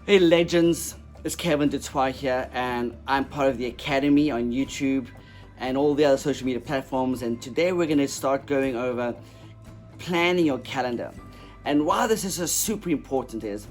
Hey legends, it's Kevin Du Toit here, and I'm part of the Academy on YouTube and all the other social media platforms. And today we're going to start going over planning your calendar. And why this is so super important is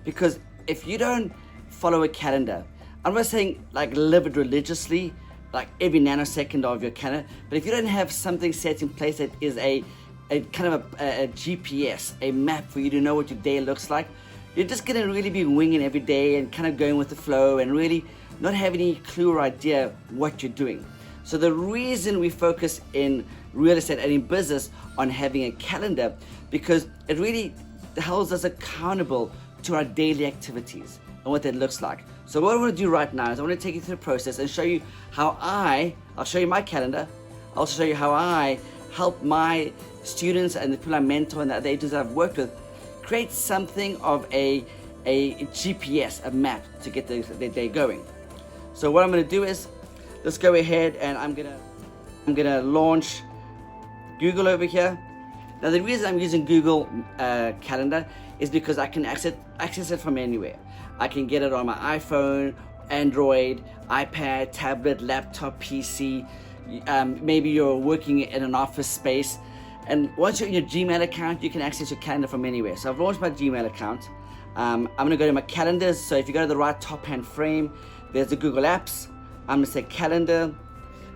because if you don't follow a calendar, I'm not saying like live it religiously, like every nanosecond of your calendar, but if you don't have something set in place that is a kind of a GPS, a map for you to know what your day looks like, you're just going to really be winging every day and kind of going with the flow and really not have any clue or idea what you're doing. So the reason we focus in real estate and in business on having a calendar, because it really holds us accountable to our daily activities and what that looks like. So what I want to do right now is I want to take you through the process and show you how I'll show you my calendar. I'll also show you how I help my students and the people I mentor and the other agents that I've worked with create something of a GPS, a map to get their day going. So what I'm going to do is, let's go ahead and I'm gonna launch Google over here. Now the reason I'm using Google Calendar is because I can access it from anywhere. I can get it on my iPhone, Android, iPad, tablet, laptop, PC. Maybe you're working in an office space. And once you're in your Gmail account, you can access your calendar from anywhere. So I've launched my Gmail account. I'm gonna go to my calendars. So if you go to the right top hand frame, there's the Google Apps. I'm gonna say calendar.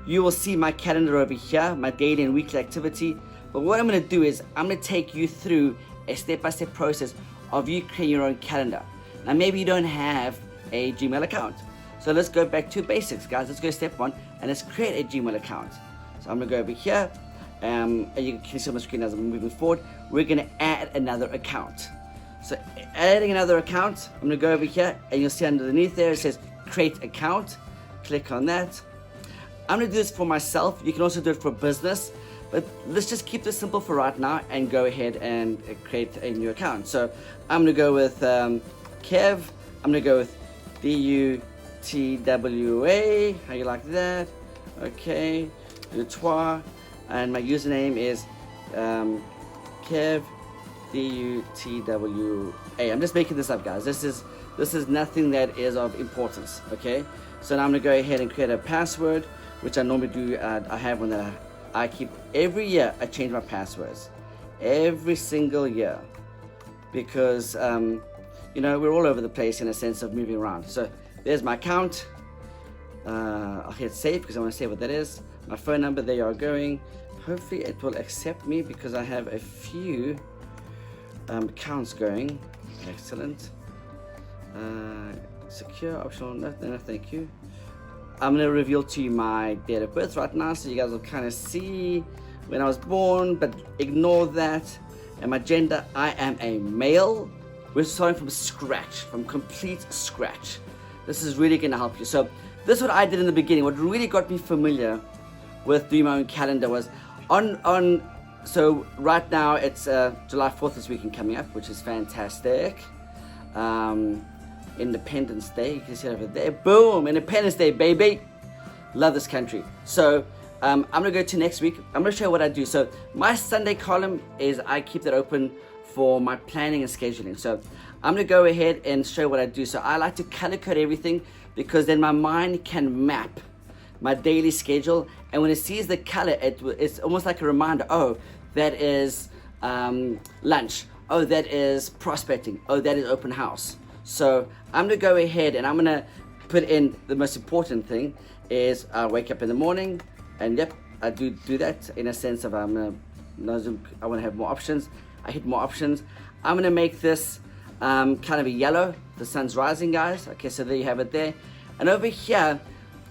You will see my calendar over here, my daily and weekly activity. But what I'm gonna do is I'm gonna take you through a step-by-step process of you creating your own calendar. Now maybe you don't have a Gmail account. So let's go back to basics, guys. Let's go step one and let's create a Gmail account. So I'm gonna go over here. And you can see on the screen as I'm moving forward, we're going to add another account. So adding another account, I'm going to go over here and you'll see underneath there it says create account. Click on that. I'm going to do this for myself. You can also do it for business, but let's just keep this simple for right now and go ahead and create a new account. So I'm going to go with Kev. I'm going to go with du-twa. How you like that? Okay, du toit. And my username is Kev Du-twa. I'm just making this up, guys. This is nothing that is of importance. Okay. So now I'm gonna go ahead and create a password, which I normally do. I have one that I keep every year. I change my passwords every single year because we're all over the place in a sense of moving around. So there's my account. I'll hit save because I want to save what that is. My phone number, there you are going. Hopefully it will accept me because I have a few accounts going. Excellent. Secure, optional, no, thank you. I'm going to reveal to you my date of birth right now so you guys will kind of see when I was born, but ignore that. And my gender, I am a male. We're starting from scratch, from complete scratch. This is really going to help you. So this is what I did in the beginning. What really got me familiar with doing my own calendar was so right now it's July 4th this weekend coming up, which is fantastic. Independence Day, you can see it over there. Boom, Independence Day, baby. Love this country. So I'm gonna go to next week. I'm gonna show you what I do. So my Sunday column is I keep that open for my planning and scheduling. So I'm gonna go ahead and show you what I do. So I like to color code everything because then my mind can map my daily schedule, and when it sees the color, it's almost like a reminder. Oh, that is lunch. Oh, that is prospecting. Oh, that is open house. So I'm gonna go ahead and I'm gonna put in the most important thing is I wake up in the morning, and yep, I do that in a sense of I want to have more options. I hit more options. I'm gonna make this kind of a yellow. The sun's rising, guys. Okay, so there you have it there, and over here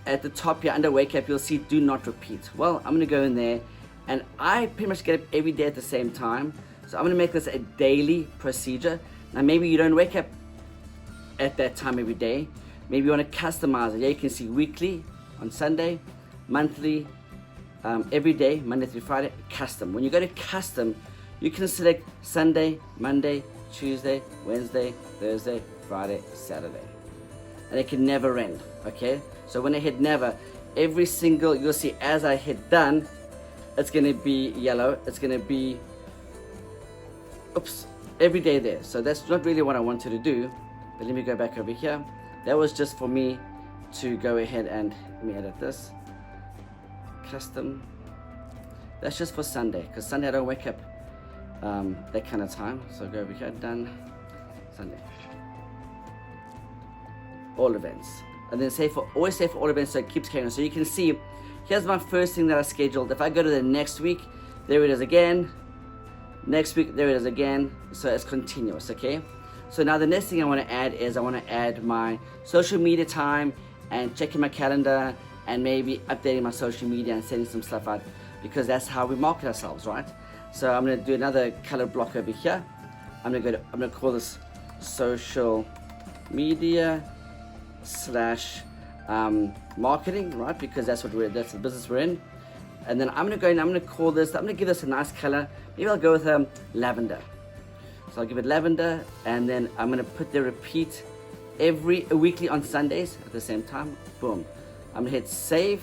at the top here under wake up, you'll see do not repeat. Well, I'm gonna go in there and I pretty much get up every day at the same time. So I'm gonna make this a daily procedure. Now maybe you don't wake up at that time every day. Maybe you wanna customize it. Yeah, you can see weekly on Sunday, monthly, every day, Monday through Friday, custom. When you go to custom, you can select Sunday, Monday, Tuesday, Wednesday, Thursday, Friday, Saturday. And it can never end, okay? So when I hit never, every single, you'll see as I hit done, it's gonna be yellow. It's gonna be, every day there. So that's not really what I wanted to do. But let me go back over here. That was just for me to go ahead and let me edit this. Custom. That's just for Sunday, because Sunday I don't wake up that kind of time. So go over here, done, Sunday. All events. And then always say for all events, so it keeps carrying on. So you can see, here's my first thing that I scheduled. If I go to the next week, there it is again. Next week, there it is again. So it's continuous, okay? So now the next thing I want to add is I want to add my social media time and checking my calendar and maybe updating my social media and sending some stuff out, because that's how we market ourselves, right? So I'm going to do another color block over here. I'm going to call this social media / marketing, right? Because that's the business we're in. And then I'm going to go in, I'm going to call this, I'm going to give this a nice color. Maybe I'll go with lavender. So I'll give it lavender, and then I'm going to put the repeat weekly on Sundays at the same time. Boom. I'm going to hit save.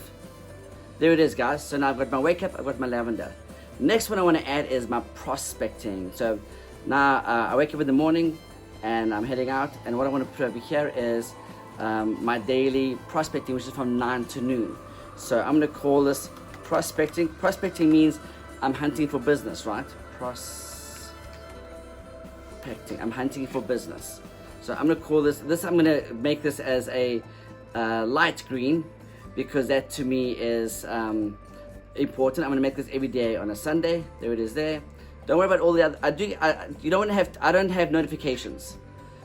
There it is, guys. So now I've got my wake up, I've got my lavender. Next one I want to add is my prospecting. So now I wake up in the morning and I'm heading out, and what I want to put over here is my daily prospecting, which is from 9 to noon. So I'm going to call this prospecting. Prospecting means I'm hunting for business, right? Prospecting. I'm hunting for business. So I'm going to call this, I'm going to make this as a light green, because that to me is important. I'm going to make this every day on a Sunday. There it is there. Don't worry about all the other, I don't have notifications.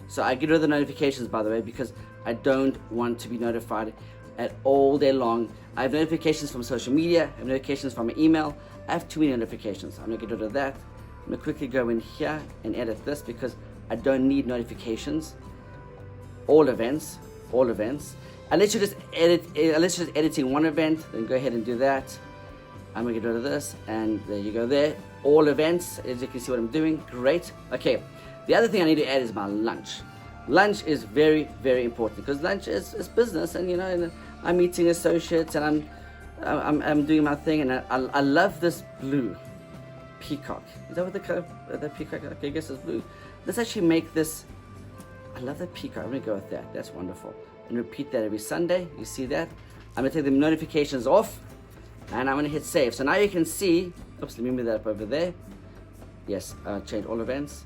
So I get rid of the notifications, by the way, because I don't want to be notified at all day long. I have notifications from social media, I have notifications from my email. I have too many notifications. I'm going to get rid of that. I'm going to quickly go in here and edit this, because I don't need notifications. All events. Unless you're just editing one event, then go ahead and do that. I'm going to get rid of this, and there you go there. All events, as you can see what I'm doing. Great. Okay, the other thing I need to add is my lunch. Lunch is very, very important, because lunch is business, and and I'm meeting associates, and I'm doing my thing, and I love this blue peacock. Is that what the color of that peacock? Okay, I guess it's blue. Let's actually make this. I love the peacock. I'm gonna go with that. That's wonderful. And repeat that every Sunday. You see that? I'm gonna take the notifications off, and I'm gonna hit save. So now you can see. Oops, let me move that up over there. Yes, change all events.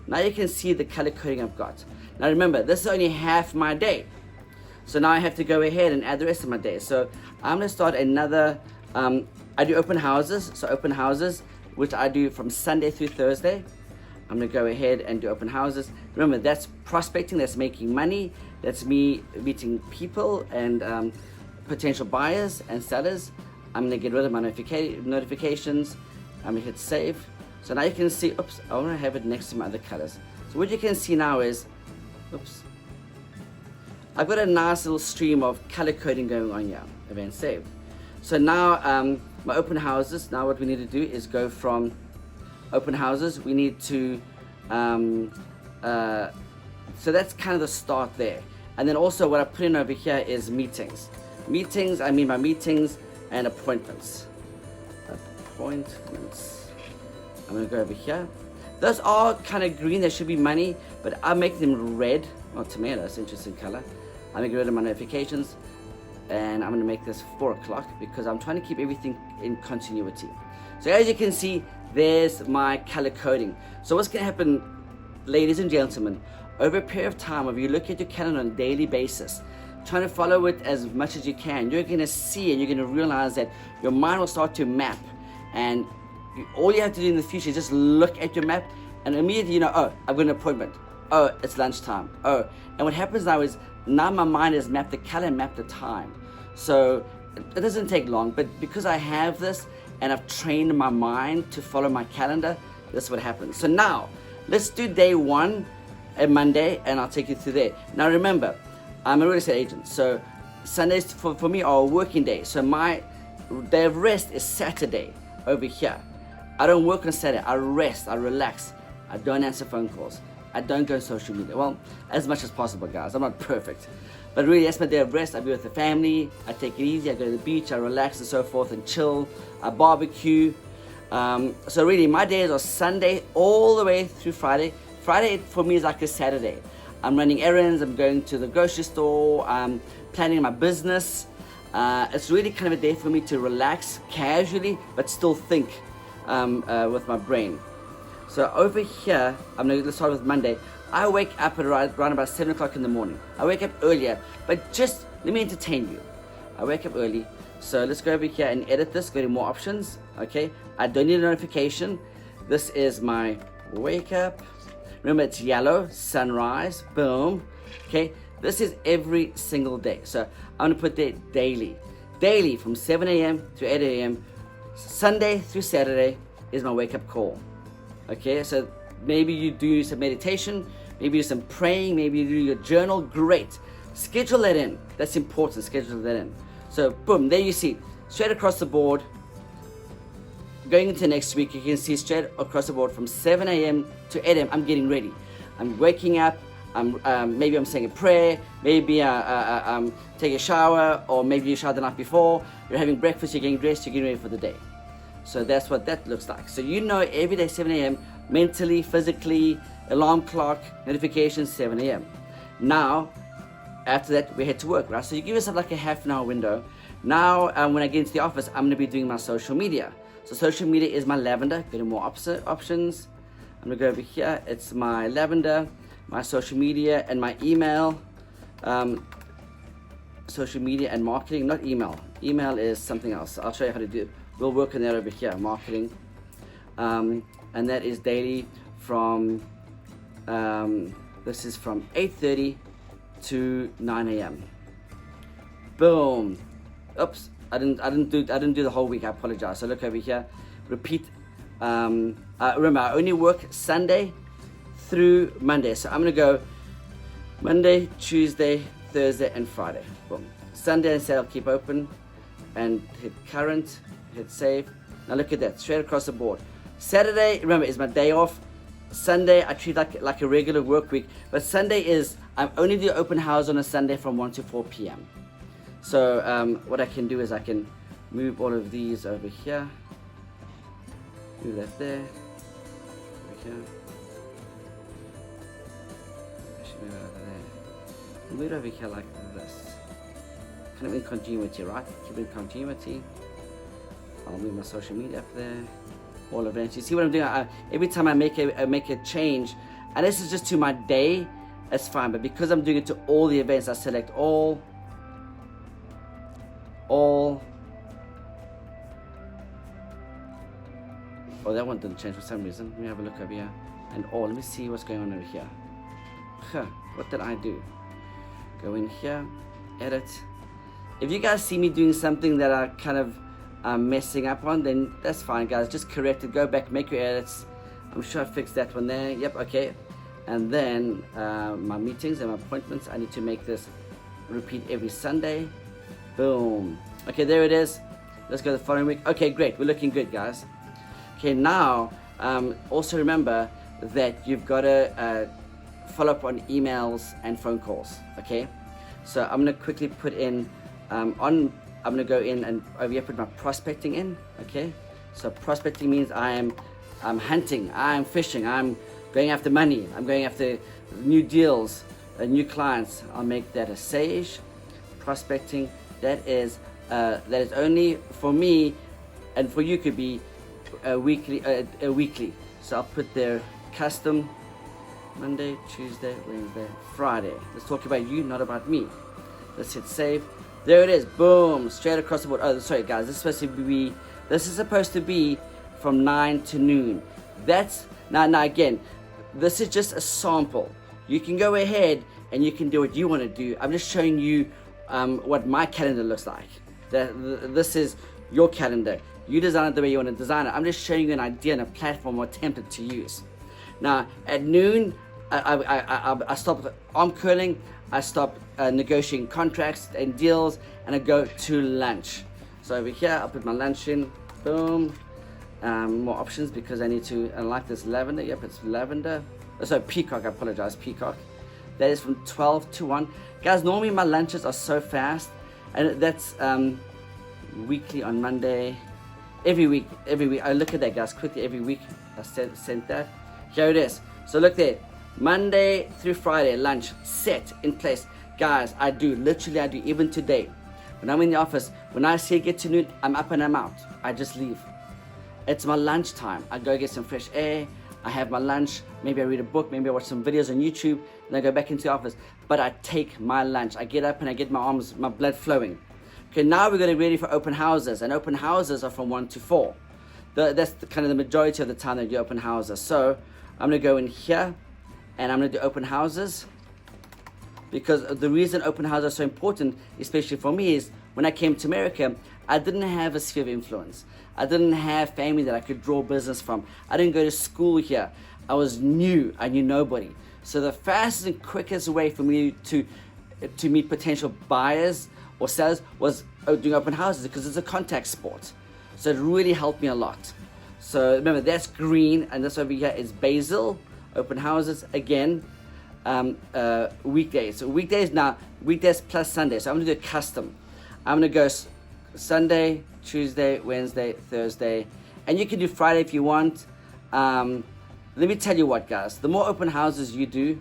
Now you can see the color coding I've got. Now remember, this is only half my day. So now I have to go ahead and add the rest of my day. So I'm gonna start another. I do open houses. So open houses, which I do from Sunday through Thursday. I'm gonna go ahead and do open houses. Remember, that's prospecting, that's making money, that's me meeting people and potential buyers and sellers. I'm gonna get rid of my notifications. I'm gonna hit save. So now you can see, oops, I wanna have it next to my other colors. So what you can see now is, oops, I've got a nice little stream of color coding going on here. Event saved. So now my open houses, now what we need to do is go from open houses, we need to, so that's kind of the start there. And then also what I put in over here is meetings. Meetings, I mean by meetings and appointments. Appointments. I'm gonna go over here. Those are kind of green, they should be money, but I'll make them red, or tomatoes, interesting color. I'm gonna get rid of my notifications, and I'm gonna make this 4 o'clock because I'm trying to keep everything in continuity. So as you can see, there's my color coding. So what's gonna happen, ladies and gentlemen, over a period of time, if you look at your calendar on a daily basis, trying to follow it as much as you can, you're gonna see and you're gonna realize that your mind will start to map, and all you have to do in the future is just look at your map and immediately you know, oh, I've got an appointment. Oh, it's lunchtime. Oh, and what happens now is now my mind has mapped the color and mapped the time. So it doesn't take long, but because I have this and I've trained my mind to follow my calendar, that's what happens. So now let's do day one, a Monday, and I'll take you through there. Now remember, I'm a real estate agent, so Sundays for me are a working day. So my day of rest is Saturday over here. I don't work on Saturday. I rest, I relax. I don't answer phone calls. I don't go on social media. Well, as much as possible, guys. I'm not perfect. But really, that's my day of rest. I be with the family. I take it easy. I go to the beach. I relax and so forth and chill. I barbecue. So really, my days are Sunday all the way through Friday. Friday for me is like a Saturday. I'm running errands, I'm going to the grocery store, I'm planning my business. It's really kind of a day for me to relax casually, but still think with my brain. So over here, let's start with Monday. I wake up at around about 7 o'clock in the morning. I wake up earlier, but just let me entertain you. I wake up early. So let's go over here and edit this, go to more options. Okay, I don't need a notification. This is my wake up. Remember, it's yellow, sunrise, boom. Okay, this is every single day. So I'm gonna put there daily. Daily from 7 a.m. to 8 a.m. Sunday through Saturday is my wake up call. Okay, so maybe you do some meditation, maybe you do some praying, maybe you do your journal, great. Schedule that in, that's important, schedule that in. So boom, there you see, straight across the board, going into next week, you can see straight across the board from 7 a.m. to 8 a.m. I'm getting ready. I'm waking up, maybe I'm saying a prayer, maybe take a shower, or maybe you showered the night before, you're having breakfast, you're getting dressed, you're getting ready for the day. So that's what that looks like. So you know every day 7 a.m. mentally, physically, alarm clock, notifications, 7 a.m. Now, after that, we head to work, right? So you give yourself like a half an hour window. Now, when I get into the office, I'm gonna be doing my social media. So social media is my lavender. Go to more options. I'm gonna go over here. It's my lavender, my social media, and my email. Social media and marketing, not email. Email is something else. I'll show you how to do it. We'll work on that over here, marketing. And that is daily from, this is from 8:30 to 9 a.m. Boom. Oops, I didn't do the whole week. I apologize. So look over here. Repeat. Remember, I only work Sunday through Monday. So I'm gonna go Monday, Tuesday, Thursday, and Friday. Boom. Sunday and Saturday I'll keep open, and hit current, hit save. Now look at that, straight across the board. Saturday, remember, is my day off. Sunday I treat like a regular work week, but Sunday is, I'm only do open house on a Sunday from 1 to 4 p.m. So what I can do is I can move all of these over here. Move that there. Over here. Actually move it over there. Move it over here like this. Kind of in continuity, right? Keep it in continuity. I'll move my social media up there. All events. You see what I'm doing? Every time I make a change, and this is just to my day, that's fine. But because I'm doing it to all the events, I select all. Oh, that one didn't change for some reason. Let me have a look over here. And all. Let me see what's going on over here. What did I do? Go in here, edit. If you guys see me doing something that I kind of messing up on, then that's fine, guys. Just correct it, go back, make your edits. I'm sure I fixed that one there. Yep, okay. And then my meetings and my appointments, I need to make this repeat every Sunday. Boom. Okay, there it is. Let's go to the following week. Okay, great. We're looking good, guys. Okay, now also remember that you've got to follow up on emails and phone calls. Okay, so I'm gonna quickly put in I'm gonna go in and over here put my prospecting in. Okay, so prospecting means I'm hunting, I'm fishing, I'm going after money, I'm going after new deals, new clients. I'll make that a sage prospecting. That is only for me, and for you could be a weekly. So I'll put there custom Monday, Tuesday, Wednesday, Friday. Let's talk about you, not about me. Let's hit save. There it is. Boom, straight across the board. Oh, sorry guys, this is supposed to be from 9 to noon. That's now again, this is just a sample. You can go ahead and you can do what you want to do. I'm just showing you what my calendar looks like. This is your calendar. You design it the way you want to design it. I'm just showing you an idea and a platform or template to use. Now at noon, I stop arm curling. I stop negotiating contracts and deals, and I go to lunch. So over here, I'll put my lunch in. Boom. More options because I need to. I like this lavender. Yep, it's lavender. Oh, sorry, peacock. I apologize, peacock. That is from 12 to 1. Guys, normally my lunches are so fast, and that's weekly on Monday. Every week. I look at that, guys, quickly every week. I sent that. Here it is. So look there. Monday through Friday, lunch set in place. Guys, I do, even today. When I'm in the office, when I see it get to noon, I'm up and I'm out. I just leave. It's my lunch time. I go get some fresh air. I have my lunch. Maybe I read a book. Maybe I watch some videos on YouTube. And I go back into the office. But I take my lunch. I get up and I get my arms, my blood flowing. Okay, now we're getting ready for open houses. And open houses are from 1 to 4. That's kind of the majority of the time that you open houses. So I'm going to go in here and I'm going to do open houses. Because the reason open houses are so important, especially for me, is when I came to America, I didn't have a sphere of influence. I didn't have family that I could draw business from. I didn't go to school here. I was new. I knew nobody. So the fastest and quickest way for me to meet potential buyers or sellers was doing open houses, because it's a contact sport. So it really helped me a lot. So remember, that's green, and this over here is basil. Open houses again. Weekdays. So weekdays plus Sunday. So I'm gonna do a custom. I'm gonna go Sunday, Tuesday, Wednesday, Thursday, and you can do Friday if you want. Let me tell you what, guys. The more open houses you do,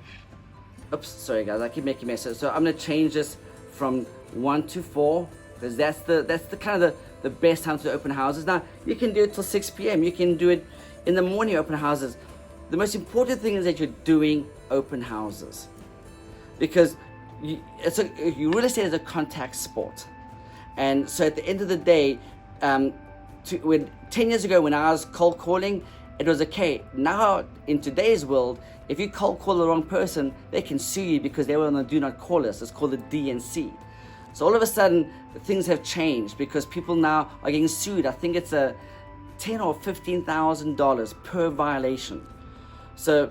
oops, sorry guys, I keep making messes. So I'm gonna change this from 1 to 4, because that's the kind of the best time to open houses. Now you can do it till 6 p.m. You can do it in the morning. Open houses. The most important thing is that you're doing open houses, because real estate is a contact sport. And so at the end of the day, 10 years ago when I was cold calling, it was okay. Now in today's world, if you cold call the wrong person, they can sue you because they were on the do not call list. It's called the DNC. So all of a sudden things have changed, because people now are getting sued. I think it's a $10,000 or $15,000 per violation. So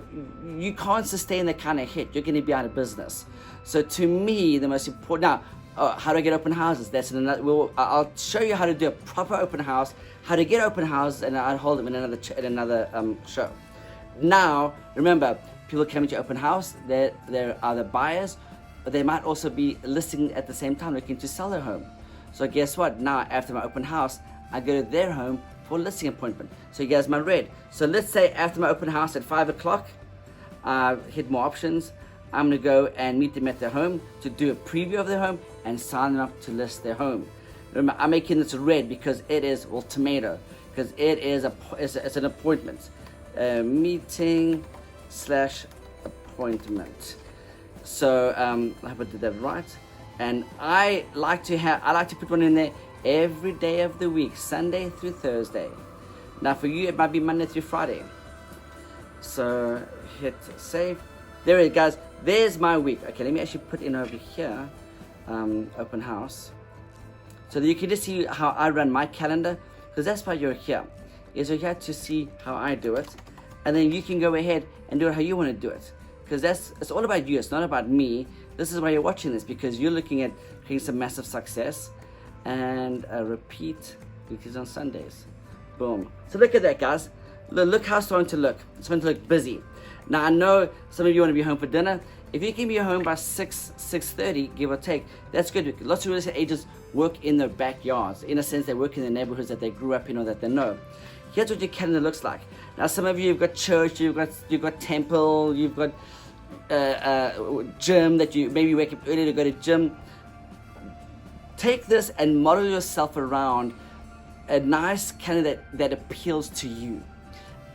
you can't sustain that kind of hit. You're going to be out of business. So to me, the most important, now, how do I get open houses? That's another. I'll show you how to do a proper open house, how to get open houses, and I'll hold them in another show. Now, remember, people coming to open house, they're either buyers, but they might also be listing at the same time, looking to sell their home. So guess what? Now, after my open house, I go to their home for a listing appointment. So you guys might read. So let's say after my open house at 5 o'clock, hit more options. I'm gonna go and meet them at their home to do a preview of their home and sign them up to list their home. Remember, I'm making this red because it is, well, tomato, because it is it's an appointment. Meeting / appointment. So I hope I did that right. And I like to put one in there every day of the week, Sunday through Thursday. Now for you, it might be Monday through Friday. So hit save. There it goes. There's my week. Okay, let me actually put in over here, open house, so that you can just see how I run my calendar, because that's why you're here. You're here to see how I do it, and then you can go ahead and do it how you want to do it, because it's all about you. It's not about me. This is why you're watching this, because you're looking at creating some massive success. And repeat weekdays on Sundays. Boom. So look at that, guys. Look how it's starting to look. It's starting to look busy. Now I know some of you want to be home for dinner. If you can be home by 6:30, give or take, that's good. Lots of real estate agents work in their backyards. In a sense, they work in the neighborhoods that they grew up in or that they know. Here's what your calendar looks like. Now some of you, you've got church, you've got temple, you've got gym that you maybe wake up early to go to gym. Take this and model yourself around a nice calendar that appeals to you.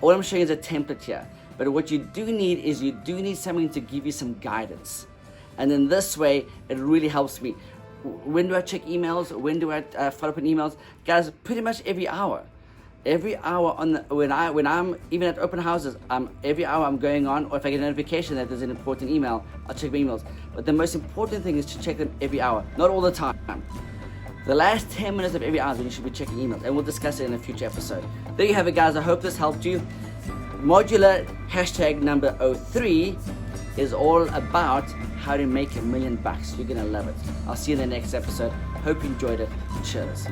All I'm showing is a template here. But what you do need is something to give you some guidance. And then this way, it really helps me. When do I check emails? When do I follow up on emails? Guys, pretty much every hour. Every hour when I'm even at open houses, every hour I'm going on, or if I get a notification that there's an important email, I'll check my emails. But the most important thing is to check them every hour, not all the time. The last 10 minutes of every hour when you should be checking emails, and we'll discuss it in a future episode. There you have it, guys. I hope this helped you. Modular hashtag number 03 is all about how to make $1 million. You're gonna love it. I'll see you in the next episode. Hope you enjoyed it. Cheers.